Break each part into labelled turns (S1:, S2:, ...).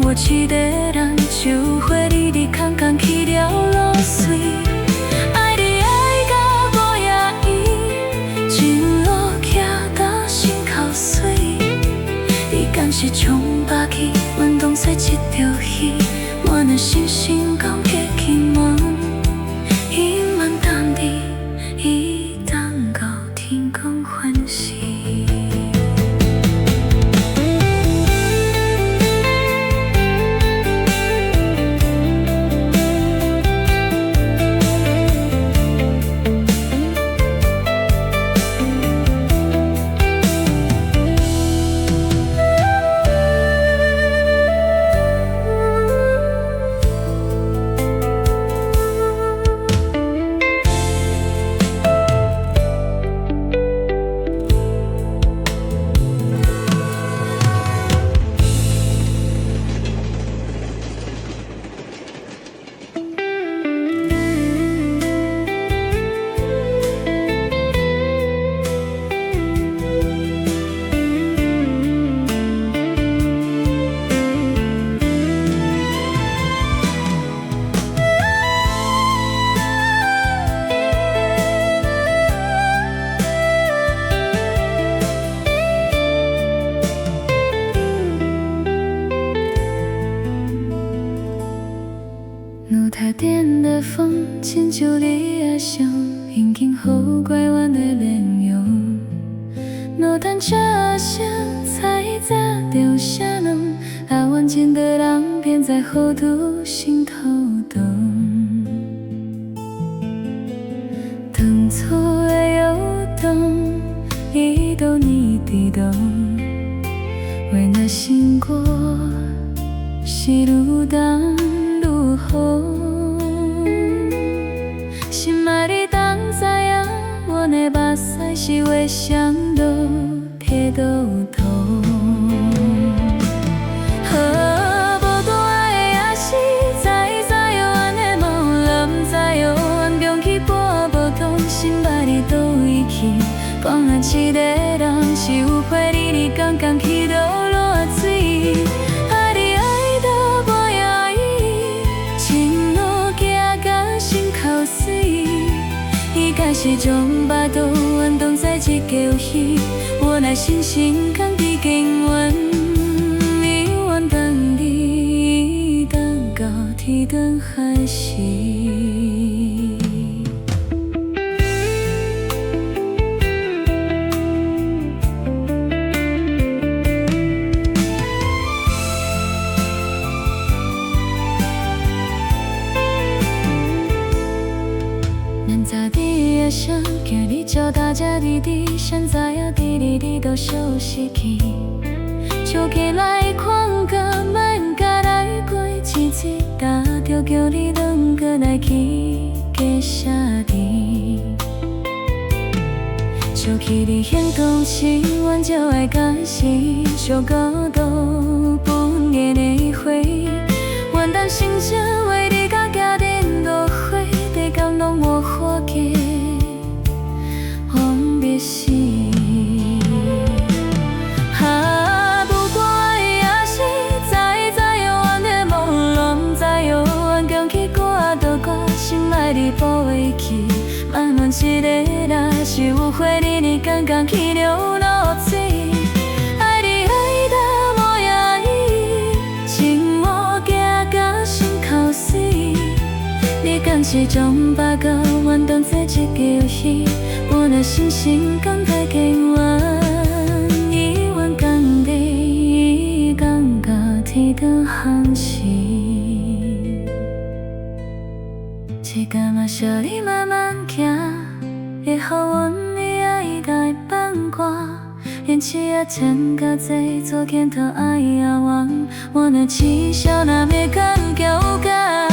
S1: 无一个人就有花你空空去了落水。爱你爱到无野意，情路行到心口碎。你敢是将把去，阮当作一场戏，我若深深讲的期望，伊慢等你，伊等到天公欢喜。露台点的风，亲像你的伤，轻轻予拐弯的脸容。若等这声，才知着啥人，啊，阮真的人偏在糊涂心头动。当初的摇动，一度你地动，为那心过，是愈重愈好。心爱你当知影，阮的目屎是为谁落铁倒土。无大爱也是知影阮的梦，若不知影阮中去半无动，心爱你倒位去？讲啊，一个人是有陪你天天去落水。爱你爱到无野意，情路行到心口碎。伊假是将巴肚阮当作一场戏，我来深深讲伫经阮，永远等你，等到天光还是。想今日招大家滴滴，谁知影滴滴滴都消失去。笑起来看个免甲来过日子，打着叫你转过来去加写字。想起你行动时，阮就爱假死，小孤独不言的花，阮等心情为你甲家庭落花，得感动我活给。是，不过爱也是知影阮的梦，若不知影阮中去歌倒歌，心爱你抱回去。慢慢一个人是有花你天天去流落水。爱你爱到无野意，情路行到心口碎。你敢是将把到阮当作一场戏？我若深深讲在经阮，伊阮讲你讲到天光寒时，这甘嘛小你慢慢行，会予阮你爱来放歌，连翅也撑到这做镜头爱呀望，我若痴笑若要敢交感。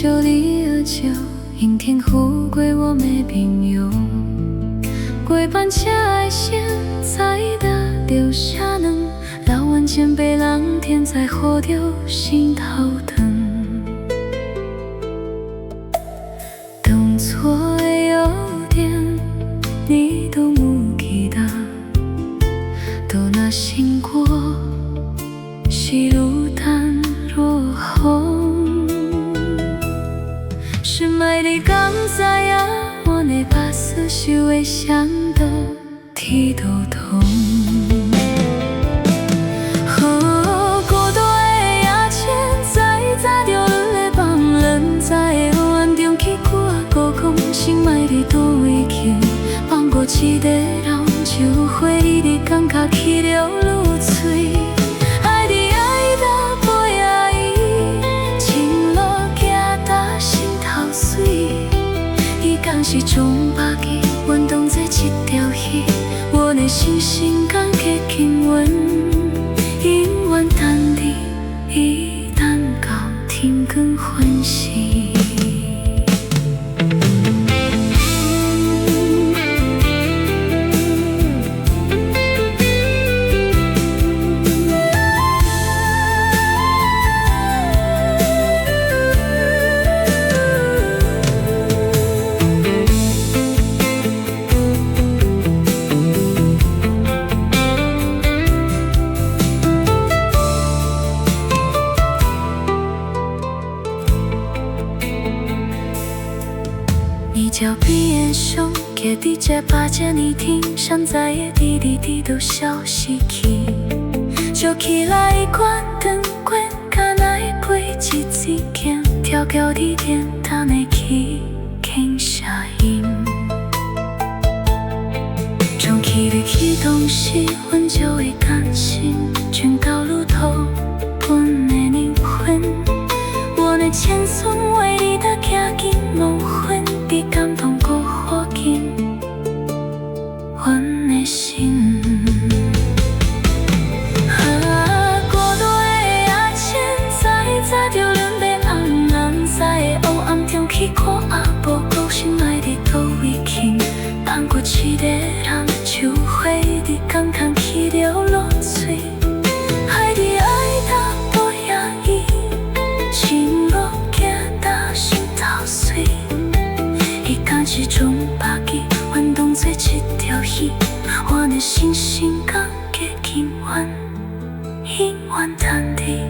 S1: 就你而酒，因天富贵我的朋友。过半车的声，在的留下两老阮前辈人，天在乎着心头疼。当初的优点，你都不记得，都那心过，是如淡若红。是卖你刚知影，我的把思绪会想到天都痛。孤独的夜深，在着阮的梦，人在的黑暗中去句啊孤讲，心爱你倒位去，放过一个人，就回你的感觉去流露嘴。爱你爱到背啊伊，情路行到心头水。伊敢是从别记，阮当作一条戏，我的心心甘结经阮，永远等你，伊等到天光昏时。你脚边的伤，徛伫这把这年天，谁知的滴滴滴都消失去。烧起来关灯关，敢若会飞一支箭，跳到你电筒的起轻声音。从起日起当时，阮就会甘心，全到路途，阮的灵魂，我的前孙为你的行进梦魂。比感动搁火紧，阮的心。孤独的夜深，在着阮的暗，人在的黑暗中去看啊，无顾心爱的倒位去，放过一个人，就回你感觉去流露嘴。爱你爱到背啊伊，情路行到心头碎。敢是从别记，阮当作一条戏，我的心心甘结经阮，永远等你，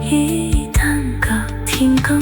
S1: 伊等到天光。